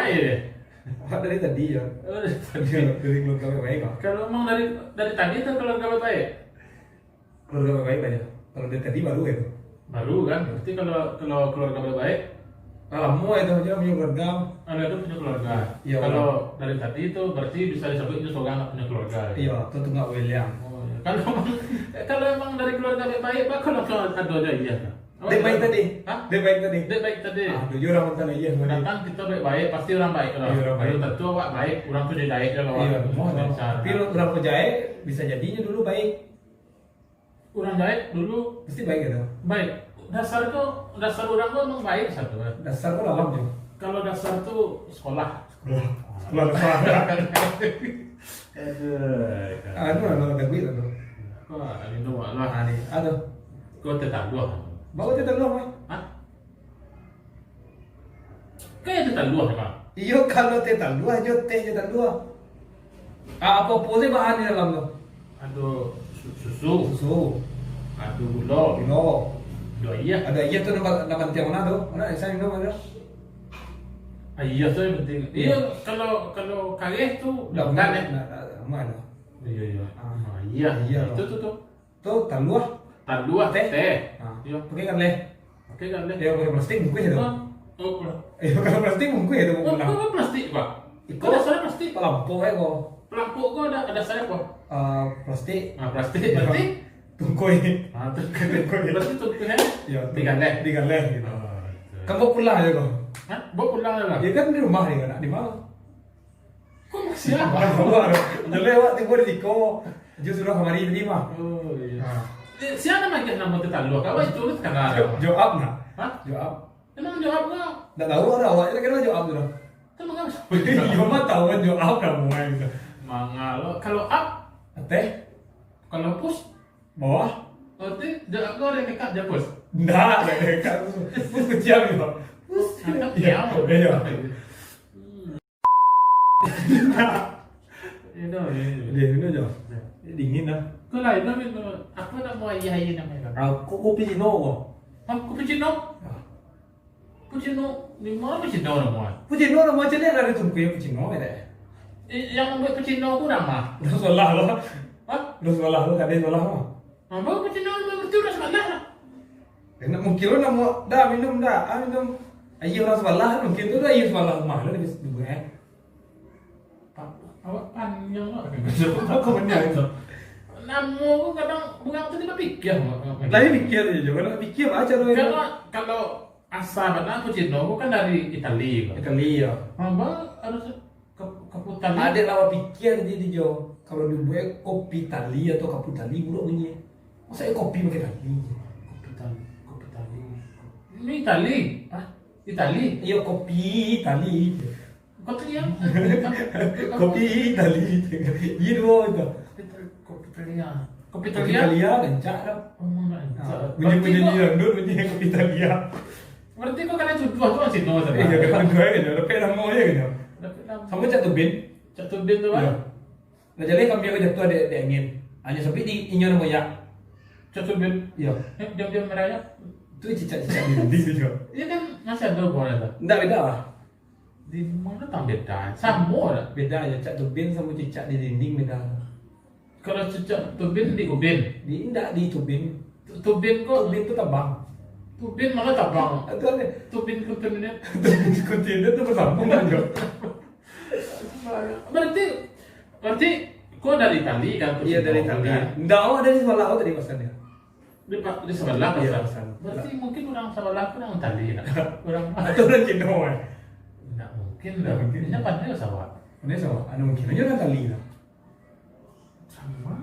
baik deh. Dari tadi ya. Oh, dari tadi. Dari keluarga baik kok. Kalau emang dari tadi itu keluarga baik. Keluarga baik aja. Kalau dari tadi baru ya. Baru kan, berarti kalau keluarga baik, Alamu itu aja punya keluarga. ada itu punya keluarga. Iya. Kalau dari tadi itu berarti bisa disebut itu seorang nggak punya keluarga. Iya, itu tuh nggak William. Oh, iya. Kalau emang dari keluarga baik, pak kalau ada aja iya. Oh, Dia baik tadi. Hah? Dia baik tadi. Dia baik tadi. Ah, tujuh orang mantan iya. Kadang kita baik, pasti orang baik kalau. Iya, orang baik. Belum tentu awak baik, orang tuh jadi baik kalau. Iya, Tapi tapi orang percaya bisa jadinya dulu baik. orang baik dulu Pasti baik gitu. baik. Dasar orang tuh emang baik satu. Dasar kok alam juga. Kalau dasar tuh sekolah. Sekolah sekolah. Aduh. Anu anu ada duit anu. Wah, ini tuh lah. Ah nih, aduh. Kau tetap dua. Bawa kita dulu, Mai. Hah? Kayak tetap dua kan? Iyo kalau tetal dua, jo teh tetal dua. Ah, apa pun bahan di dalam tuh? Aduh, susu, Susu, aduh gula, gula. dua iya. Ada iya tuh nama tiang mana tuh? Mana saya minum ada? Ah, iya tuh yang penting. Iya, kalau kagak tuh bukan ya. Mana? Iya iya. Ah, Ah, iya iya. Itu tuh. Tuh talua. Tan dua Teh. teh. Ah, Iya. pakai kan leh. Oke kan deh. Dia pakai plastik mungkin ya tuh. Oh, Kalau plastik mungkin ya tuh mau pulang. kok plastik pak? Iko. Kok dasarnya plastik? Lampu ya kok. Lampu kok ada saya kok? Plastik. Nah, plastik berarti. Tungkoi. Ah, tuh berarti tuh kan? Ya, Digaleh. Digaleh gitu. Oh, Kamu pulang aja kok. Hah? Bawa pulang lah. Ya kan di rumah nih kan, di mana? Kok masih apa? Keluar. Lewat tiba di Tiko. Justru kamari tadi mah. Oh iya. Ah. Siapa namanya nama kita lu? Kau itu tulis kan ada. Jawab nah. Hah? Jawab. Emang jawab nggak? Enggak tahu ada awaknya kira jawab tuh. Kan nggak bisa. Iya mah tahu kan jawab kamu gitu. Mangalo. Kalau up, Teh kalau push, bawah. berarti jawab kau ada dekat dia push. Enggak, ada kan. Pus kecil gitu. Angkat Iya, dia. iya. Itu. Dia ini aja. Dingin dah. Kau lain nama itu apa nama ayah namanya? Aku kopi Cino kok. Aku Puccino. Puccino, di mana Puccino namanya? Puccino nama macamnya dari tungku ya Puccino ya. Yang membuat Puccino kurang mah. Udah sekolah lo. Hah? Udah sekolah lo kadang sekolah lo. Apa Puccino itu udah sekolah lah. Enak mungkin lo nama dah minum dah, minum. Ayo orang sekolah mungkin tuh dah ayo sekolah rumah lo di juga. Awak panjang lah. Aku benar itu. Namu aku kadang bukan tuh tiba pikir. Tadi pikir aja, kalau pikir aja lo. Kalau asal mana Puccino aku kan dari Italia. Kali ya. Apa harus keputan. Ada lawa pikir jadi Jo. Kalau dibuat kopi tali atau kapu tali buruk bunyi. Masa kopi pakai tali? Kopi tali. Ini Itali. Hah? Itali. Iya kopi tali. Kopi yang. Kopi tali. Iya dua itu. Kopi Italia. Kopi Kopi Italia. Italia kencak dah. Oh, enggak. Bunyi dangdut bunyi kopi Italia. Berarti kok kalian contoh tuh masih no sama. Iya kan dua gitu. Tapi nama aja gitu. Sama cat tubin. Satu bin tuh Iya. kan. Nah jadi kami aku jatuh ada angin. Hanya sepi di inyo nama ya. Satu bin. Iya. Diam-diam merayap. Itu cicak-cicak di dinding itu Jo. Ini kan masih ada hubungannya tuh. Enggak beda lah. Di mana tak beda? Sama lah. Beda aja cat tubin sama cicak di dinding beda. Kalau cecak tubin di ubin. Di enggak di tubin. Tubin kok. Tubin itu tabang. Tubin malah tabang. Itu ada Tubin ini. tubin kontainer itu bersambung aja. Berarti kau dari Itali kan? Iya dari Italia. Enggak, oh dari sekolah aku tadi pesannya. Di sebelah Iya, kan? pesan. Berarti mungkin orang sebelah aku orang Itali lah. Orang Atau orang Cina ya. Nggak mungkin Nggak lah. mungkin. Ini pandai sama. Ini sama, anu mungkin aja orang Italia. Sama.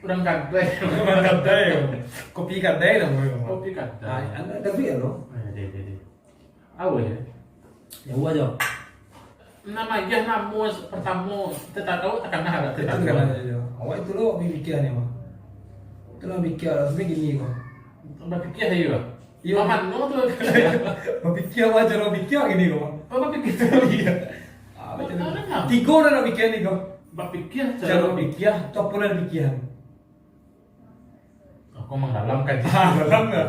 Orang kadai. Orang kadai, kopi kadai lah mau. Kopi kadai. Anda tapi ya lo. Deh. Awe ya. Ya gua aja. Namanya namu pertama kita tahu tekan ada Itu kita kan aja. Awak itu lo pikiran ya mah. Itu lo pikir tapi gini kok. berpikir ya. Iya. Makan no tuh. Pikir aja lo pikir gini kok. Apa pikir? Iya. Ah, macam tiga orang lo pikir nih kok. Berpikir Cara pikir, top pula pikiran. Aku mengdalamkan. Dalam nggak?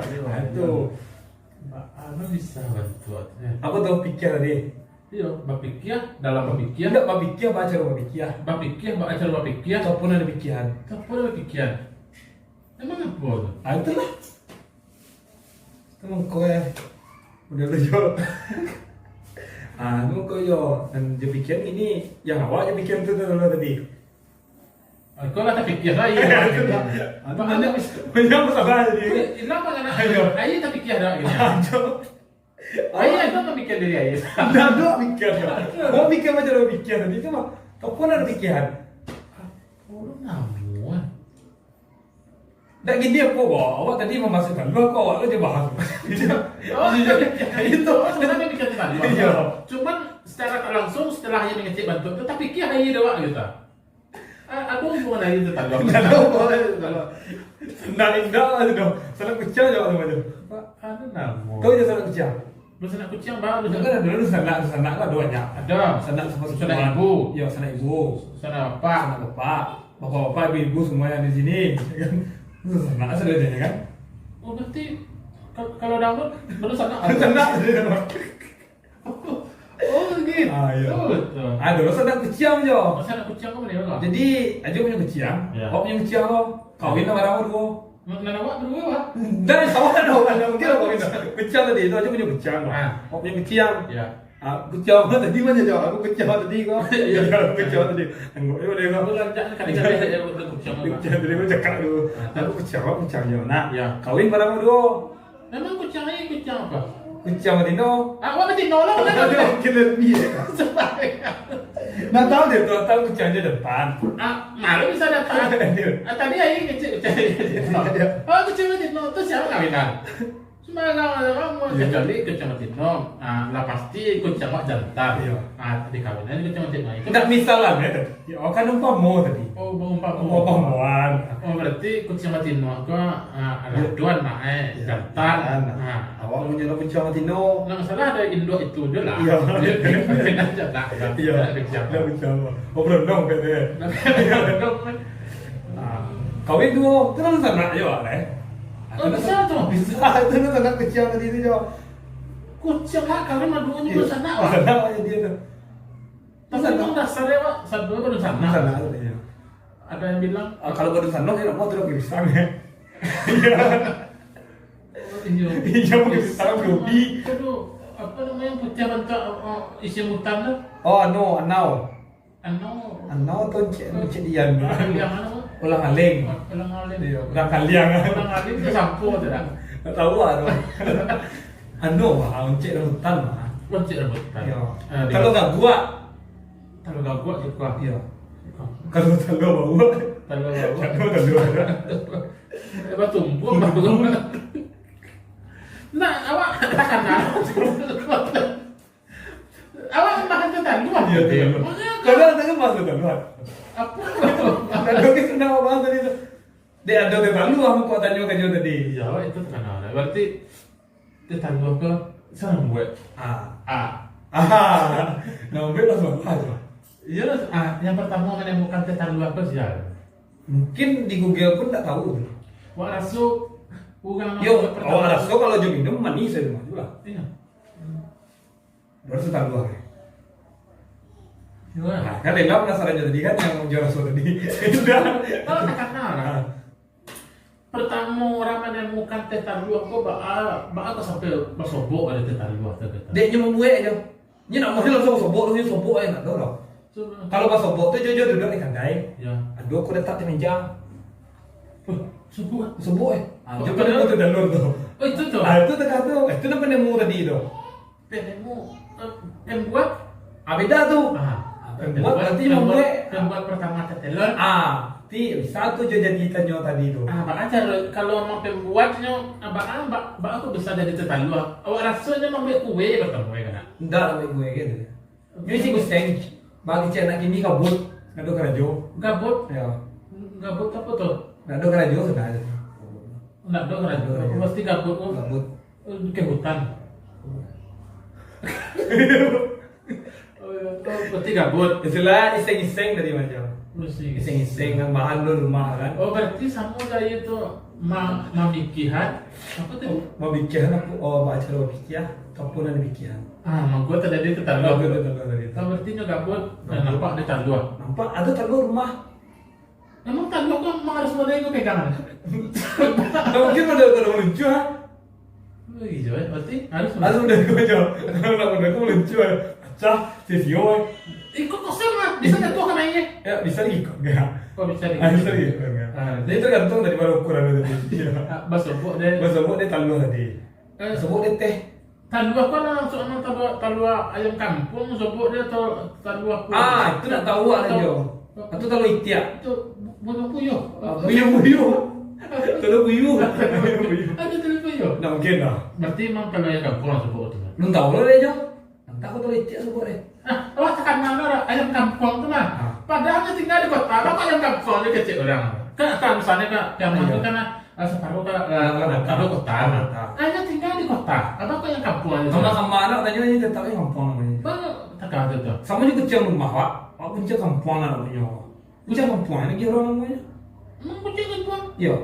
Itu. Apa bisa bantu? Aku tahu pikir tadi. Iya, bapikir dalam bapikir. Tidak babikir baca babikir. Bapikir, acara bapikir. Ataupun ada bikian. Apa bapikir? Emang apa tu? Ah itulah. Emang kau ya. Udah lu jual. Anu kau yo dan dia bikin ini yang awak je bikin tu tadi. Kau lah tak fikir lah. Apa ada banyak masalah jadi. Kenapa kan? Ayo. Ayah tak fikir dah. Aduh. Ayah itu tak fikir diri ayah. Ada bikin. Kau bikin macam ada bikin tadi tu mah. Kau pun ada bikin. Oh, namun. Tak gini apa kau? Awak tadi memasukkan lu kau awak je bahas. Oh, itu sebenarnya fikir tadi. Iya. Cuman secara tak langsung setelah ayah mengecek bantuan tu, tak fikir ayah dah gitu. Aku hubungan ayah itu tak langsung. Senang indah lah tu dong. Senang kecil je awak tu. Ada namun. Kau je senang kecil. Lu senang kucing baru. Kan ada dulu senang lah duanya. Ada. Senang sama Senang ibu. Ya senang ibu. Senang apa? Senang bapak. Bapak-bapak, ibu-ibu semuanya di sini. Kan? Senang saudara kan? Oh, berarti kalau download baru senang. Senang. Oh, gitu. Ah, iya. Oh, betul. Dulu senang kecil je. Masa nak kucing kau boleh tak? Jadi, aja punya kecil. Ya. Kau punya kecil kau. Kawin sama orang tu. Nak awak berdua apa? Dan sama ada mungkin kau kawin. Kecil tadi itu aja punya kecil. Kau punya kecil. Ya. Kecil tadi mana je? Aku kecil tadi kau. Iya, Aku kecil tadi. Anggap dia kau. Aku lanjut kadang-kadang saya buat kucing. Kecil tadi kau cakap dulu. Aku kecil je. Nah, Ya. kawin barang dua. Memang kucing ini kucing apa? Kecil Madino. Awak mesti nolak kan? Mungkin lebih ya. Nak tahu dia tuh tahu kecilnya depan. Malu bisa datang. Tadi ayah kecil. Oh, kucing mati no. Terus siapa kawinan? Cuma orang mau kecuali kucing mati no. Lah pasti kucing mak jantan. Di kawinan kucing mati no. Tidak misalnya ya. Oh kan umpama tadi. Oh, umpama. Umpamaan. Oh, berarti kucing mati no ke ada dua anak jantan. Awak punya lo kucing Madino. Nah, masalah ada induk itu dia lah. Iya. Kawinan aja tak. Iya. Ada kucing. Oh berondong katanya. Kawin dua, terus anak je lah. Oh, bisa tu. Bisa, itu lu anak kecil tadi itu jo. Kucing lah kalau madunya baru sana. Anak aja dia tu. Tapi memang dasarnya pak, satu baru sana. Sana tu. Ada yang bilang, Kalau baru sana dia nak mau terus pisang ya. iya. Iya pakai pisang gobi. Aduh, apa namanya putih bentuk isi mutan tu? Oh no, anau. Ano? Tu cik Dian. Yang mana? Pak? Ulang aling. Ulang alim. Dia ulang kaliang. Ulang alim tu sampo tu dah. Tak tahu lah tu. Anu mah, cik hutan mah. Kucing rebutan. Ya. Kalau enggak gua, Kalau gak kuat suka. ya. Kalau telo bawa, Kalau telo. Lepas tumbuh baru. Nah, awak takkan awak makan ketan dua. Iya, telo. Kalau tengah masuk telo. Apa? Ada ke kenapa bahas tadi tu? Dia ada telo sama kau tanya kau tadi. Ya, awak itu terkenal. Berarti ketan dua ke senang buat. Nampak lah salah aja. Iya, yang pertama menemukan ketan dua ke siapa? Mungkin di Google pun tak tahu. Wak rasuk bukan Yo, awak rasa kalau jom minum manis aja mah juga. Iya. Baru setan dua. Iya. Nah, kan dia penasaran tadi kan yang juara so tadi. Sudah. Kalau tak kenal. Pertama orang menemukan ketan dua kok bak sampai bersobok ada ketan dua tu ketan. Dia cuma buat aja. Ni nak mahal langsung sobok aja nak tahu tau. Kalau pas sobok tu jujur duduk di kandai. Ya. Aduh aku letak di meja. Sebut. Sobok Oh, Jom kan tu dalur tu. Oh, itu tu. Itu dekat tu. Itu nampak nemu tadi tu. Penemu buat Beda tu. Pembuat berarti membuat. Pembuat pertama ketelur. Ti satu je jadi tanya tadi tu. Bak ajar kalau mau pembuatnya bak aku bisa jadi ketan dua. Awak rasanya mau buat kue pertama kan? Enggak ambil gue gitu. Ini sih gusteng. Bagi cek nak kini kabut. Ngadu kerajo. Gabut. Ya. Gabut apa tuh? Ngadu kerajo sudah ada. Enggak dong kan? Pasti gabut. Kabut. Ke hutan. Berarti gabut. Itulah iseng-iseng dari macam. Bersih. Iseng-iseng kan bahan lu rumah kan. Oh berarti sama dari itu mamikihan apa tuh? Mau bikin aku baca lu bikin kapun ada bikin. Mang gua tadi itu Kalau tadi. tadi. Oh berarti nggak buat nampak ada tandua. Nampak ada taruh rumah. Emang tandua kan emang harus ada yang pegangan. Nah, mungkin ada lucu ha. Oh iya, berarti harus. Udah gue jawab. Kalau udah gue lucu ha. Acah, sisio. Ikut kosong lah, bisa nggak tuh mainnya? Ya bisa ikut enggak? Oh bisa nih. Bisa ikut enggak? Jadi tergantung dari mana ukuran lu tadi. Basobok deh. Masuk dia taruh tadi. Sebut dia teh. Tandua kan langsung emang tandua ayam kampung, sobok dia atau tandua Ah, itu nak tahu aja. Atau tahu itiak. Itu bunuh puyuh. Buyuh. Tahu buyuh. Ada tulis puyuh. Nah mungkin lah. Berarti emang kalau ayam kampung langsung sobok itu. Lu tahu lo deh, Jo. Entah aku tahu itiak sebut deh. Awak tekan mana ayam kampung tuh mah? Padahal dia tinggal di kota, apa ayam kampung dia kecil orang. Kan misalnya kan yang itu kan separuh kalau kota. Hanya tinggal di kota. Apa kok yang kampung aja? Sama sama anak tanya aja tahu yang kampung namanya. Bang, tak ada tuh. Sama juga kecil rumah, Pak. Pak kecil kampung namanya. Kecil kampung ini kira namanya. Emang kucing kampung? Iya.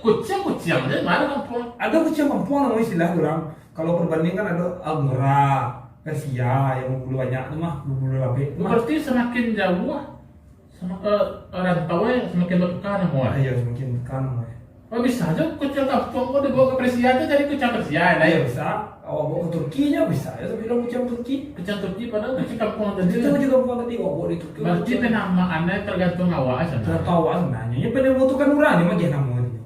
Kucing aja mana kampung? Ada kecil kampung namanya istilah orang. Kalau perbandingan ada Almora, Persia yang bulu banyak itu mah bulu lapik. Berarti semakin jauh rantaunya semakin bertukar semua. Iya semakin kan. Oh bisa aja kucing kampung kok dibawa ke Persia itu jadi kucing Persia lah Iya ya. bisa. Awak bawa ke Turkinya bisa ya tapi bilang kucing Turki. Kucing Turki padahal kucing kampung Jadi tadi. itu juga kampung tadi awak bawa di Turki. Berarti penamaannya tergantung awak aja. Tahu sebenarnya. Ya pada membutuhkan urang ni mah nama dia.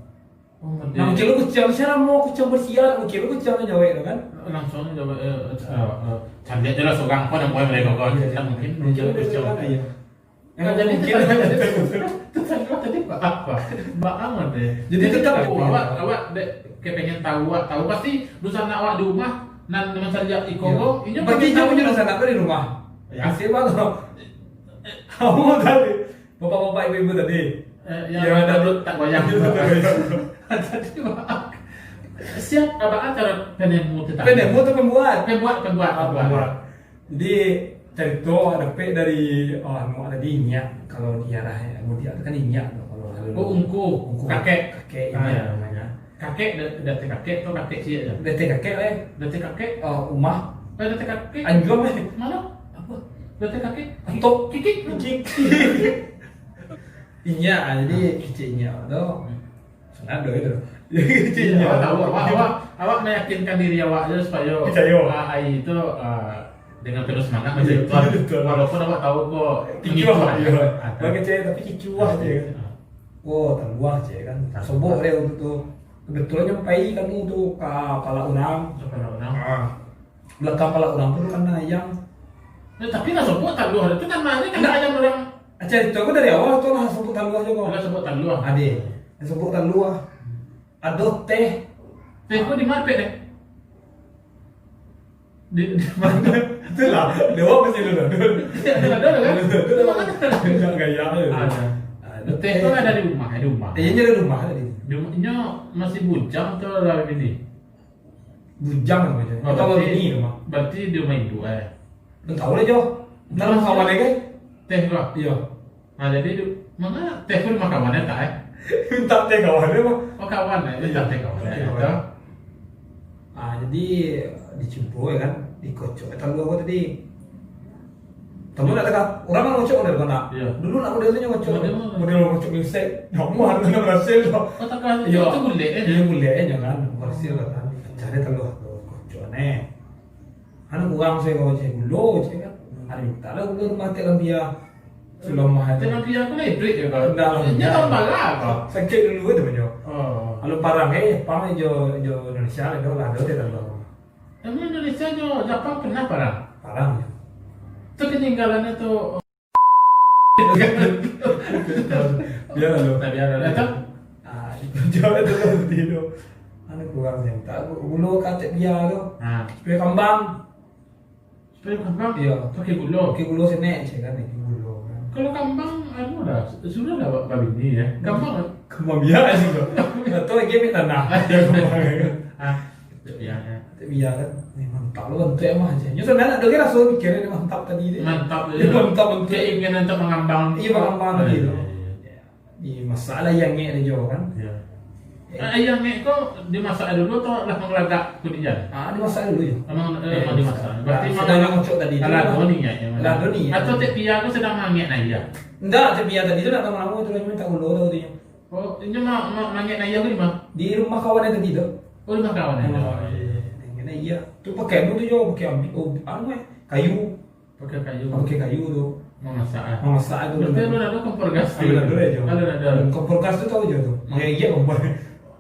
Oh, Nah mungkin lu kucing siapa mau kucing Persia, mungkin lu kucing Jawa itu kan. langsung coba cari aja lah seorang apa yang mau mereka kau tidak mungkin kucing. Iya. Nah, jadi itu tadi apa? Amat deh. Jadi tetap awak kepengen tahu pasti dosa awak di rumah nan mencari ikogo ini berarti jauh punya dosa apa di rumah? Ya. Kasih banget. Kamu tadi bapak-bapak ibu-ibu tadi. Yang ada tak goyang. Tadi siap apa acara penemu tetap. Penemu atau pembuat? Pembuat. Jadi cerita ada P dari ada di Inyak kalau di arah Mudia itu kan Inyak kalau Oh ungku kakek ini namanya. Kakek dati kakek atau kakek sih aja. DT kakek Dati kakek Umah dati kakek Anjom mana? Apa? Dati kakek Atau kiki. Inyak jadi kecilnya tuh. Senado itu. Iya, awak meyakinkan diri awak aja supaya AI itu dengan terus semangat menjadi walaupun awak tahu kok kicuah bagi cewek tapi kicuah aja kan tanduah aja kan sobok deh untuk kebetulan nyampai kan untuk kepala orang belakang kepala orang tuh kan ayam tapi nggak sebut tanduah itu kan mana kan ayam orang cerita aku dari awal tuh lah sebut tanduah aja kok nggak sebut tanduah ade sebut tanduah aduh teh kok di mana deh di mana itu lah dewa pasti dulu ada kan nggak gaya ada teh itu ada di rumah iya ada rumah tadi di rumahnya masih bujang atau dari ini bujang namanya atau ini rumah berarti di rumah induk lu tahu lah Jo ntar lu kawannya kan teh gua iya nah jadi mana teh itu rumah kawannya tak minta teh kawannya mah oh kawan minta teh kawannya jadi dicumpu ya kan dikocok tahu gua tadi temen ada kan orang kan ngocok dari mana dulu nak modelnya ngocok model ngocok insek kamu harus kena berhasil loh itu boleh iya boleh aja kan berhasil lah kan cari telur kocok aneh anak kurang saya kalau saya gulo saya kan hari minta lah gulo mati kan dia sudah mahal jangan dia aku lebih ya kan ini tahun berapa sakit dulu itu banyak kalau parang Jepang Indonesia itu lah ada telur emang Indonesia Jepang pernah parang itu ketinggalannya tuh dia lalu tadi ada itu jauh itu seperti itu anak kurang yang tak gulo kacek dia tuh supaya kembang iya pakai gulo sini sih kan ini gulo kalau kembang anu dah sudah dah babi ini ya kembang biasa sih kok atau lagi minta tanah Biaya. Iya kan, ini mantap lu bentuk emang aja. Nyusun anak tuh kira langsung mikirin ini mantap tadi deh. Mantap Mantap bentuk. Keinginan untuk mengembang. Iya mengembang tadi Iya, tuh. iya. Di masalah yang ini jauh kan. Iya. Yang itu dimasak dulu atau langsung lagak kemudian? Dimasak dulu ya. Emang dimasak. Berarti sedang ngocok tadi. Ladoni ya. Ladoni. Atau tepia aku sedang mangit naya. Enggak, tapi tadi itu nak tamu itu lagi minta ulo tau dia. Oh, ini mau mangit naya ke di mana? Di rumah kawannya tadi tuh. Oh, rumah kawan ya. Ini iya. Tuh pakai itu juga pakai kayu. Pakai kayu. Pakai kayu tuh. Memasak. Memasak itu. Berarti lu ada kompor gas. Ada aja. Ada. Kompor gas itu tahu aja tuh. Makanya iya kompor.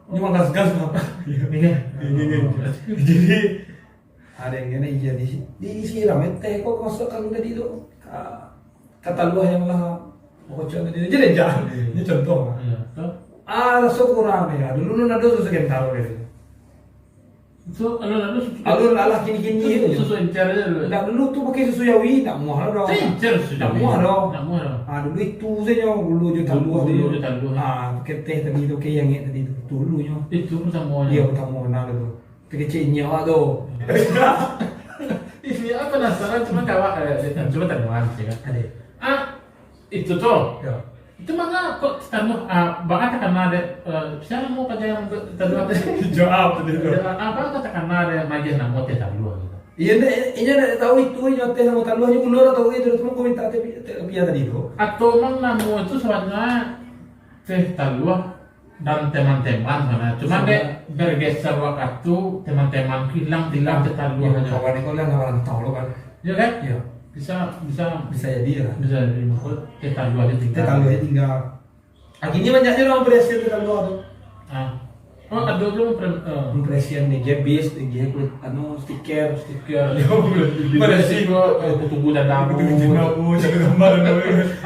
Ini mah gas apa? Iya. Jadi ada yang gini iya disiram teh kok masuk kalau tadi itu kata luah yang lah bocor tadi jadi jangan ini contoh. Iya. Rasa kurang ya. Dulu nado susu kental gitu. So, alur alah kini itu. Susu encer aja dulu. Nah dulu tuh pakai susu yawi, tak muah dong. Encer sudah. Tak muah dong. Tak muah dong. Dulu itu saja dulu juta dua Dulu juta dua. pakai teh tadi itu kayak yang tadi itu dulunya. Itu pertemuan. Iya pertemuan itu. Pakai cinya tuh. Ini apa penasaran cuma kawak cuma temuan sih kan. Ada. Itu tuh. Ya. Itu mana kok tanuh bahkan karena ada siapa mau pada yang tanuh Jawab tadi itu. apa kata karena ada magia nama teh tanuh gitu. Iya, ini ada tahu itu nyote sama taluhnya ulur atau itu cuma komentar tapi tadi itu. Atau mang namu itu sebenarnya teh tanuh dan teman-teman sana. Cuma deh bergeser waktu teman-teman hilang teh tanuh aja. Kawan itu lah orang tahu lo kan. Iya kan? Iya. Bisa jadi lah. Bisa jadi maksud teh tanuh aja tinggal. Teh taluhnya tinggal. Akhirnya banyaknya orang berhasil teh taluh tuh. Oh, ada belum Impression nih, dia bis, dia stiker. Pada sih gua tunggu dan damu. Jadi gambar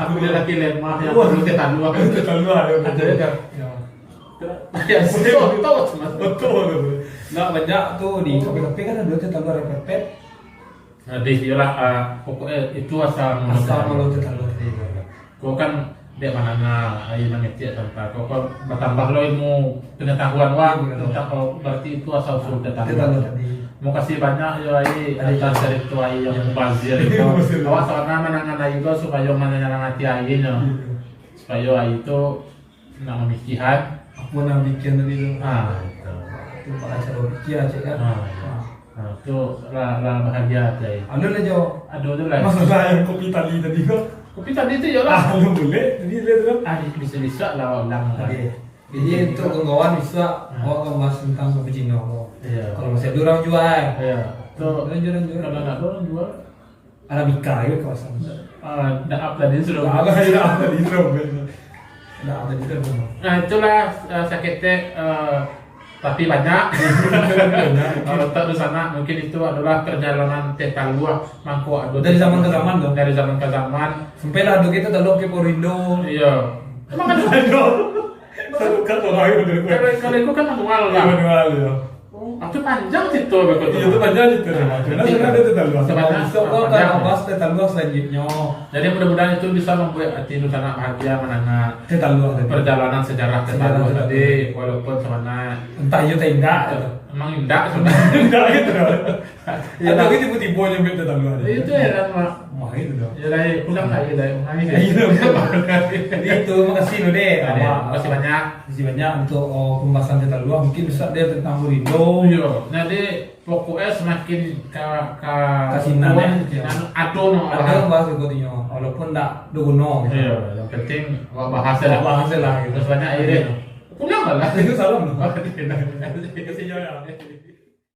Aku dia lagi lemah yang perlu kita tahu. Ada ya. Ya, betul. Nggak banyak tuh di kopi kan ada teh taluh repepet. Di sinilah pokoknya itu asal malu teh taluh tadi. Kau kan dia mana ayo nangeti tanpa kau bertambah lo ilmu pengetahuan tentang berarti itu asal usul teh taluh. Mau kasih banyak ya atas dari itu yang mubazir itu. Awas soalnya menangan juga supaya mana yang hati ayinya. Supaya itu nak memikiran. Aku nak bikin tadi itu. Itu Pak acara bikin aja kan. Itu lah bahagia aja. Aduh lah. Masalah yang kopi tadi kok. Kopi tadi itu ya lah. Boleh. Jadi lihat kan. Bisa lah ulang. Jadi untuk kawan bisa bahas tentang cappuccino. Iya. Kalau masih ada orang jual. Iya. Tuh. Jual. Kalau nggak ada orang jual. Arabica itu kawasan. Dah up tadi sudah. Nah itulah sakitnya tapi banyak. Kalau tak di sana mungkin itu adalah perjalanan teh taluh mangko ado dari zaman ke zaman dong. Dari zaman ke zaman. Sampai lah kita taluh ke Porindo. Iya. Emang ada. Kan orang itu. Kalau itu kan manual lah. Manual ya. Itu panjang sih tuh begitu. Iya itu panjang itu. Sebenarnya ada teh taluh. Sebenarnya kan bahas teh taluh selanjutnya. Jadi mudah-mudahan itu bisa membuat hati Nusana bahagia menangani teh taluh perjalanan sejarah teh taluh tadi walaupun sebenarnya entah itu teh indah. Emang indah sebenarnya. Indah gitu. Ya tapi tiba-tiba nyampe teh taluh. Itu ya kan Mak. Wah itu dong. Ya lah pulang lagi dah. Itu makasih lo deh. Makasih banyak. Makasih banyak untuk pembahasan teh taluh. Mungkin bisa dia tentang Porindo. Iya. Jadi pokoknya semakin kasinan ado no. Ada bahas ikutnya. Walaupun tak dono. Iya. Yang penting bahasa lah. Bahasa lah. Terus banyak air. Pulang lah. Itu salam loh. Terima kasih.